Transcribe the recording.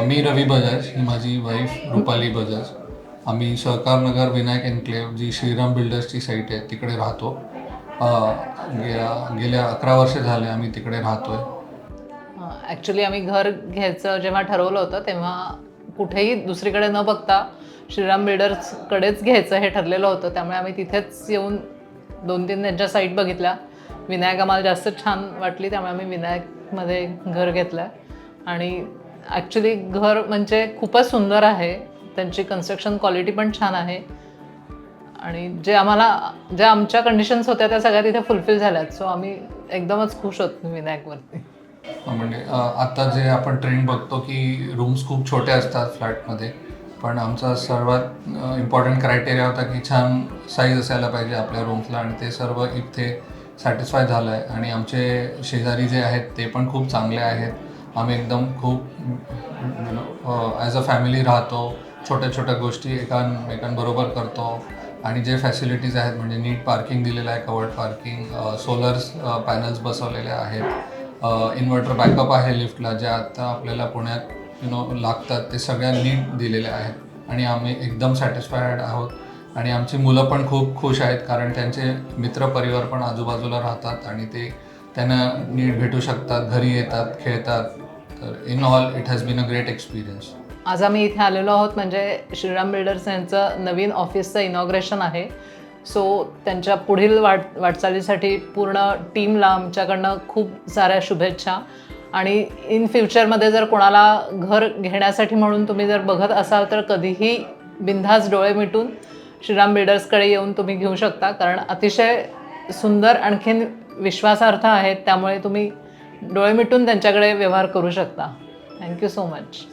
मी रवी बजाज, ही माझी वाईफ रुपाली बजाज. आम्ही सहकार नगर विनायक एन्क्लेव्ह जी श्रीराम बिल्डर्सची साईट आहे तिकडे राहतो. गेल्या 11 वर्ष झाले आम्ही तिकडे राहतोय. ॲक्च्युली आम्ही घर घ्यायचं जेव्हा ठरवलं होतं तेव्हा कुठेही दुसरीकडे न बघता श्रीराम बिल्डर्सकडेच घ्यायचं हे ठरलेलं होतं. त्यामुळे आम्ही तिथेच येऊन 2-3 त्यांच्या साईट बघितल्या. विनायक आम्हाला जास्त छान वाटली, त्यामुळे आम्ही विनायकमध्ये घर घेतलं आहे. आणि ॲक्च्युली घर म्हणजे खूपच सुंदर आहे, त्यांची कन्स्ट्रक्शन क्वालिटी पण छान आहे आणि ज्या आमच्या कंडिशन्स होत्या त्या सगळ्या तिथे फुलफिल झाल्यात. सो आम्ही एकदमच खुश होतो विनायकवरती. म्हणजे आता जे आपण ट्रेंड बघतो की रूम्स खूप छोटे असतात फ्लॅटमध्ये, पण आमचा सर्वात इम्पॉर्टंट क्रायटेरिया होता की छान साईज असायला पाहिजे आपल्या रूम्सला, आणि ते सर्व इथे सॅटिस्फाय झालं आहे. आणि आमचे शेजारी जे आहेत ते पण खूप चांगले आहेत. आम्ही एकदम खूप ॲज अ फॅमिली राहतो, छोट्या छोट्या गोष्टी एकांबरोबर करतो. आणि जे फॅसिलिटीज आहेत म्हणजे नीट पार्किंग दिलेलं आहे, कवर्ड पार्किंग, सोलर्स पॅनल्स बसवलेले आहेत, इन्व्हर्टर बॅकअप आहे लिफ्टला, ज्या आता आपल्याला पुण्यात लागतात, ते सगळ्या नीट दिलेल्या आहेत. आणि आम्ही एकदम सॅटिस्फाईड आहोत. आणि आमची मुलं पण खूप खुश आहेत, कारण त्यांचे मित्रपरिवार पण आजूबाजूला राहतात आणि ते त्यांना नीट भेटू शकतात, घरी येतात, खेळतात. तर in all it has been a great experience. आज आम्ही इथे आलेलो आहोत म्हणजे श्रीराम बिल्डर्स यांचं नवीन ऑफिसचं इनॉग्रेशन आहे. सो त्यांच्या पुढील वाटचालीसाठी पूर्ण टीमला आमच्याकडनं खूप साऱ्या शुभेच्छा. आणि इन फ्युचरमध्ये जर कोणाला घर घेण्यासाठी म्हणून तुम्ही जर बघत असाल तर कधीही बिनधास्त डोळे मिटून श्रीराम बिल्डर्सकडे येऊन तुम्ही घेऊ शकता, कारण अतिशय सुंदर आणखीन विश्वासार्ह आहेत. त्यामुळे तुम्ही डोळे मिटून त्यांच्याकडे व्यवहार करू शकता. Thank you so much.